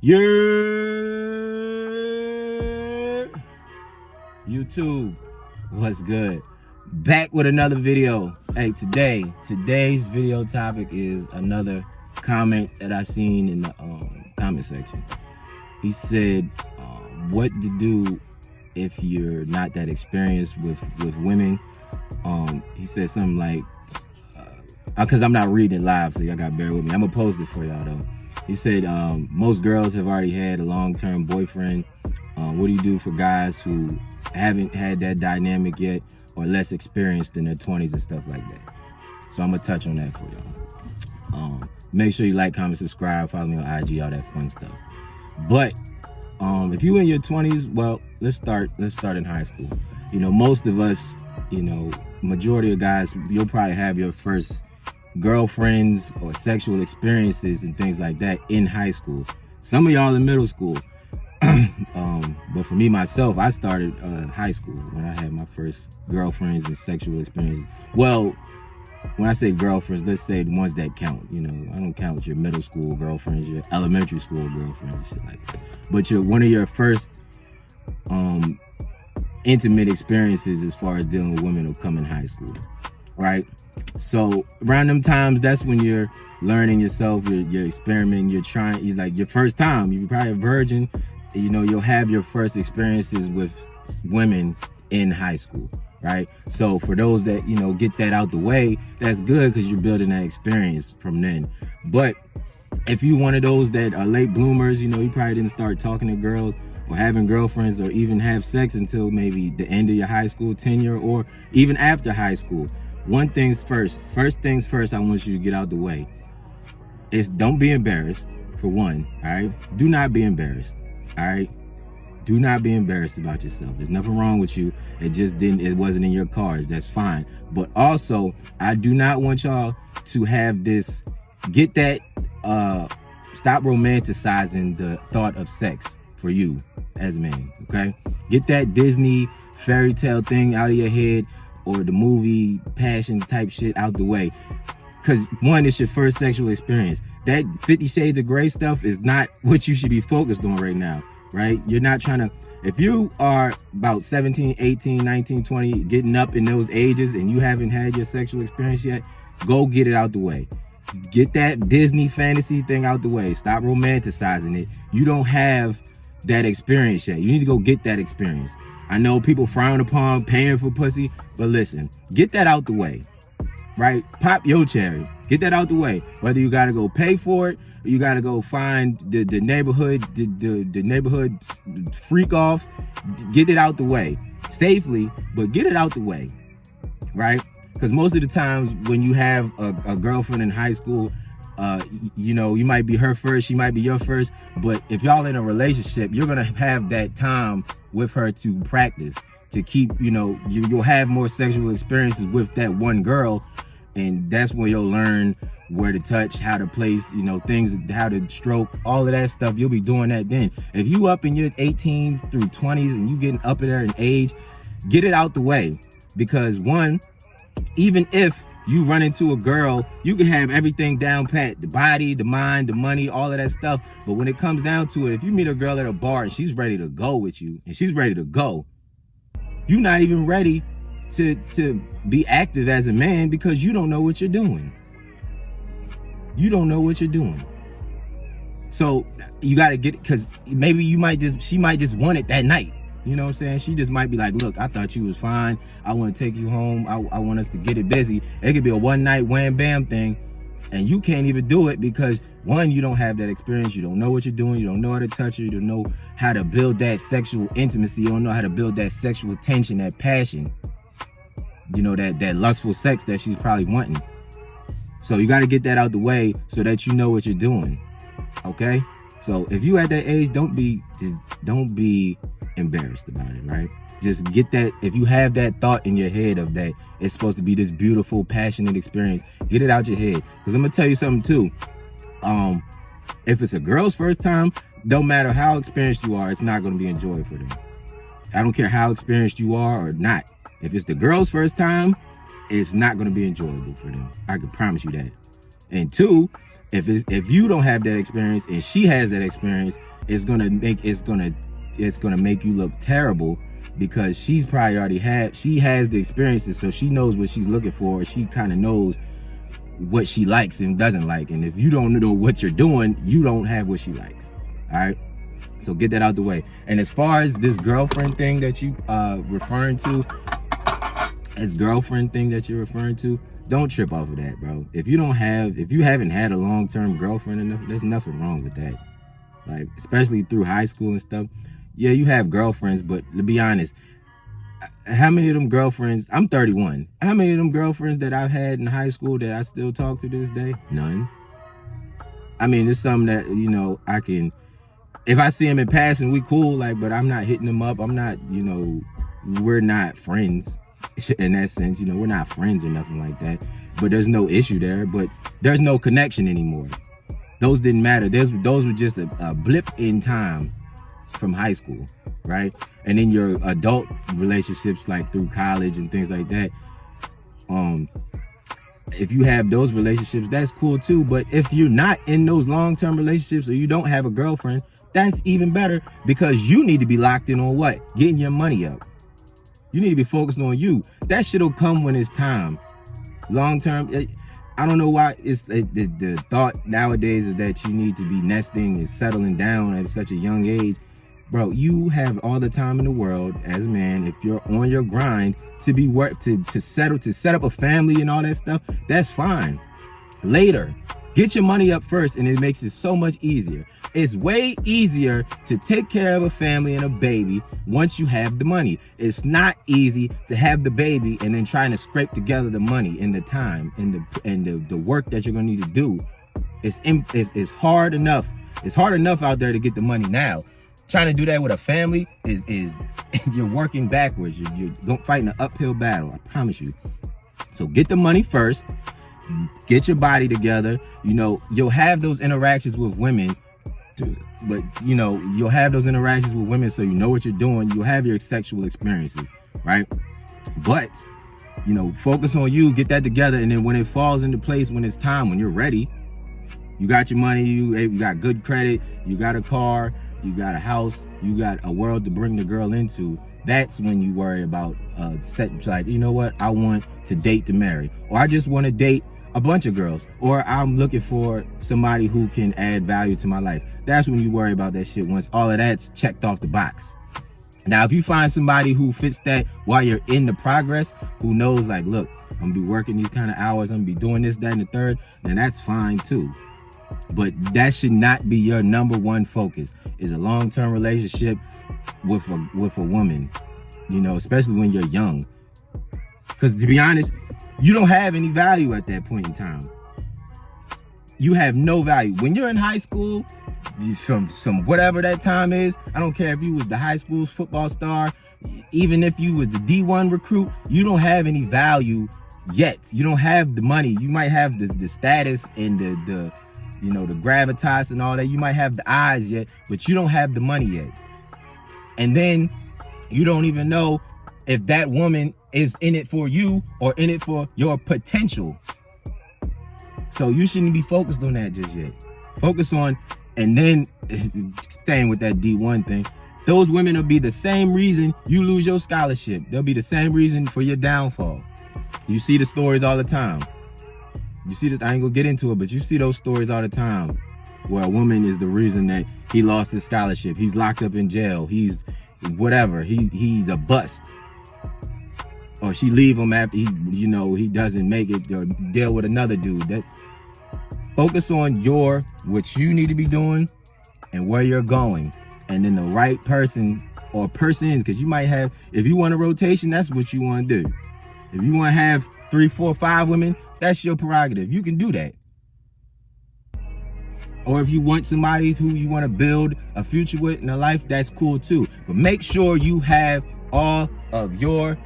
Yeah, YouTube, what's good? Back with another video. Hey, today's video topic is another comment that I seen in the comment section. He said, what to do if you're not that experienced with women. He said something like, because I'm not reading it live, so y'all gotta bear with me. I'm gonna post it for y'all though. He said, most girls have already had a long-term boyfriend. What do you do for guys who haven't had that dynamic yet or less experienced in their 20s and stuff like that? So I'm gonna touch on that for y'all. Make sure you like, comment, subscribe, follow me on IG, all that fun stuff. But if you in your 20s, well, let's start in high school. You know, most of us, you know, majority of guys, you'll probably have your first girlfriends or sexual experiences and things like that in high school. Some of y'all in middle school. But for me, myself, I started high school when I had my first girlfriends and sexual experiences. Well, when I say girlfriends, let's say the ones that count. You know, I don't count your middle school girlfriends, your elementary school girlfriends and shit like that. But one of your first intimate experiences as far as dealing with women will come in high school, right? So around them times, that's when you're learning yourself, you're experimenting, you're like your first time. You're probably a virgin. You know, you'll have your first experiences with women in high school, right? So for those that, you know, get that out the way, that's good because you're building that experience from then. But if you one of those that are late bloomers, you know, you probably didn't start talking to girls or having girlfriends or even have sex until maybe the end of your high school tenure or even after high school. First things first, I want you to get out the way is don't be embarrassed, for one, all right? Do not be embarrassed. All right, do not be embarrassed about yourself. There's nothing wrong with you. It wasn't in your cards. That's fine. But also, I do not want y'all to have this, stop romanticizing the thought of sex for you as a man, okay? Get that Disney fairy tale thing out of your head or the movie passion type shit out the way. Because one, it's your first sexual experience. That 50 Shades of Grey stuff is not what you should be focused on right now, right? You're not trying to, if you are about 17, 18, 19, 20, getting up in those ages and you haven't had your sexual experience yet, go get it out the way. Get that Disney fantasy thing out the way. Stop romanticizing it. You don't have that experience yet. You need to go get that experience. I know people frown upon paying for pussy, but listen, get that out the way. Right? Pop your cherry. Get that out the way. Whether you got to go pay for it or you got to go find the neighborhood, the neighborhood freak off, get it out the way safely, but get it out the way. Right? Because most of the times when you have a girlfriend in high school, you know, you might be her first, she might be your first, but if y'all in a relationship, you're going to have that time with her to practice, to keep, you know, you'll have more sexual experiences with that one girl. And that's when you'll learn where to touch, how to place, you know, things, how to stroke, all of that stuff. You'll be doing that then. If you up in your 18 through 20s and you getting up in there in age, get it out the way. Because one, even if you run into a girl, you can have everything down pat, the body, the mind, the money, all of that stuff. But when it comes down to it, if you meet a girl at a bar and she's ready to go with you and she's ready to go, you're not even ready to be active as a man because you don't know what you're doing. You don't know what you're doing. So you got to get it, because maybe she might just want it that night. You know what I'm saying? She just might be like, look, I thought you was fine. I want to take you home. I want us to get it busy. It could be a one night wham bam thing. And you can't even do it because one, you don't have that experience. You don't know what you're doing. You don't know how to touch her. You don't know how to build that sexual intimacy. You don't know how to build that sexual tension, that passion. You know, that lustful sex that she's probably wanting. So you got to get that out the way so that you know what you're doing. Okay? So if you at that age, don't be embarrassed about it, right? Just get that. If you have that thought in your head of that it's supposed to be this beautiful, passionate experience, get it out your head. Because I'm gonna tell you something too. If it's a girl's first time, don't matter how experienced you are, it's not gonna be enjoyable for them. I don't care how experienced you are or not. If it's the girl's first time, it's not gonna be enjoyable for them. I can promise you that. And two, If you don't have that experience and she has that experience, it's gonna make you look terrible, because she's probably already she has the experiences, so she knows what she's looking for. She kind of knows what she likes and doesn't like. And if you don't know what you're doing, you don't have what she likes. All right. So get that out the way. And as far as this girlfriend thing that you referring to, don't trip off of that, bro. If you haven't had a long-term girlfriend enough, there's nothing wrong with that. Like, especially through high school and stuff. Yeah, you have girlfriends, but to be honest, how many of them girlfriends, I'm 31. How many of them girlfriends that I've had in high school that I still talk to this day? None. I mean, it's something that, I can, if I see them in passing, we cool, like, but I'm not hitting them up. I'm not, we're not friends in that sense. We're not friends or nothing like that. But there's no issue there. But there's no connection anymore. Those didn't matter. Those were just a blip in time from high school, right? And in your adult relationships, like through college and things like that, if you have those relationships, that's cool too. But if you're not in those long-term relationships, or you don't have a girlfriend, that's even better, because you need to be locked in on what? Getting your money up. You need to be focused on you. That shit will come when it's time. Long-term, I don't know why it's the thought nowadays is that you need to be nesting and settling down at such a young age. Bro, you have all the time in the world as a man, if you're on your grind, to be to set up a family and all that stuff. That's fine. Later, get your money up first, and it makes it so much easier. It's way easier to take care of a family and a baby once you have the money. It's not easy to have the baby and then trying to scrape together the money and the time and the work that you're gonna need to do. It's hard enough. It's hard enough out there to get the money now. Trying to do that with a family is you're working backwards. You're fighting an uphill battle. I promise you. So get the money first. Get your body together. You'll have those interactions with women, but you'll have those interactions with women, so you know what you're doing. You'll have your sexual experiences, right? But focus on you. Get that together, and then when it falls into place, when it's time, when you're ready, you got your money. You got good credit. You got a car. You got a house, you got a world to bring the girl into. That's when you worry about like, you know what, I want to date to marry, or I just want to date a bunch of girls, or I'm looking for somebody who can add value to my life. That's when you worry about that shit, once all of that's checked off the box. Now, if you find somebody who fits that while you're in the progress, who knows, like, look, I'm gonna be working these kind of hours, I'm gonna be doing this, that, and the third, then that's fine too. But that should not be your number one focus, is a long-term relationship with a woman, especially when you're young. Because to be honest, you don't have any value at that point in time. You have no value. When you're in high school, from whatever that time is, I don't care if you was the high school football star, even if you was the D1 recruit, you don't have any value yet. You don't have the money. You might have the status and the gravitas and all that. You might have the eyes yet, but you don't have the money yet. And then you don't even know if that woman is in it for you or in it for your potential. So you shouldn't be focused on that just yet. Focus on, and then staying with that D1 thing, those women will be the same reason you lose your scholarship. They'll be the same reason for your downfall. You see the stories all the time. You see this, I ain't gonna get into it, but you see those stories all the time where a woman is the reason that he lost his scholarship. He's locked up in jail. He's whatever. He's a bust. Or she leave him after he doesn't make it, or deal with another dude. Focus on what you need to be doing and where you're going. And then the right person or persons, because you might have, if you want a rotation, that's what you want to do. If you want to have 3, 4, 5 women, that's your prerogative. You can do that. Or if you want somebody who you want to build a future with in a life, that's cool too. But make sure you have all of your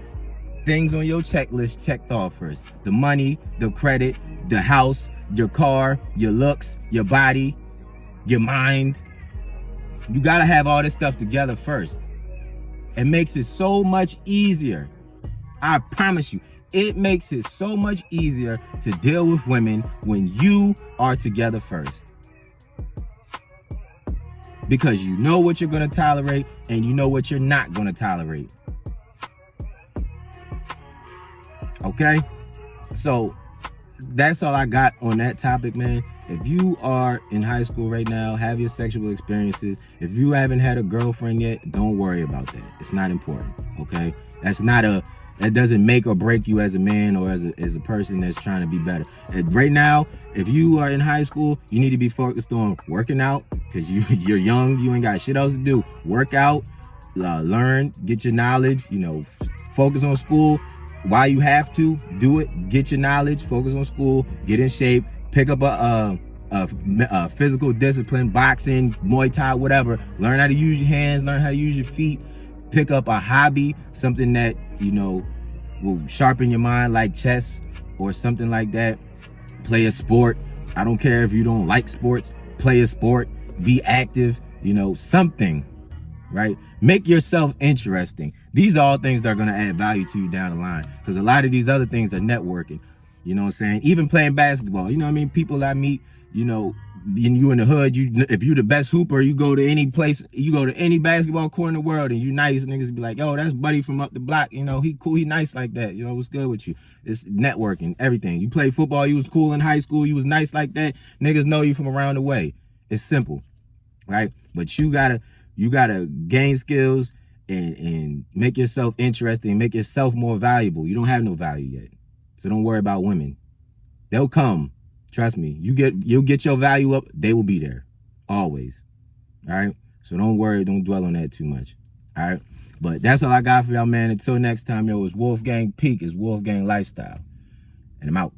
things on your checklist checked off first. The money, the credit, the house, your car, your looks, your body, your mind. You got to have all this stuff together first. It makes it so much easier. I promise you, It makes it so much easier to deal with women when you are together first. Because you know what you're going to tolerate and you know what you're not going to tolerate. Okay? So that's all I got on that topic, man. If you are in high school right now, have your sexual experiences. If you haven't had a girlfriend yet, don't worry about that. It's not important, okay? That doesn't make or break you as a man or as a person that's trying to be better. Right now, if you are in high school, you need to be focused on working out because you're young. You ain't got shit else to do. Work out, learn, get your knowledge, focus on school. While you have to, do it. Get your knowledge, focus on school, get in shape, pick up a physical discipline, boxing, Muay Thai, whatever. Learn how to use your hands, learn how to use your feet. Pick up a hobby, something that, will sharpen your mind, like chess or something like that. Play a sport. I don't care if you don't like sports. Play a sport. Be active, something, right? Make yourself interesting. These are all things that are going to add value to you down the line, because a lot of these other things are networking. You know what I'm saying? Even playing basketball. You know what I mean? People I meet, you in the hood, if you the best hooper, you go to any place, you go to any basketball court in the world and you nice, niggas be like, yo, that's buddy from up the block. He cool, he nice like that. What's good with you? It's networking, everything. You play football, you was cool in high school, you was nice like that. Niggas know you from around the way. It's simple, right? But you gotta gain skills and make yourself interesting, make yourself more valuable. You don't have no value yet. So don't worry about women. They'll come. Trust me. You'll get your value up. They will be there. Always. All right? So don't worry. Don't dwell on that too much. All right? But that's all I got for y'all, man. Until next time, it's Wolfgangpeak. It's Wolfgang Lifestyle. And I'm out.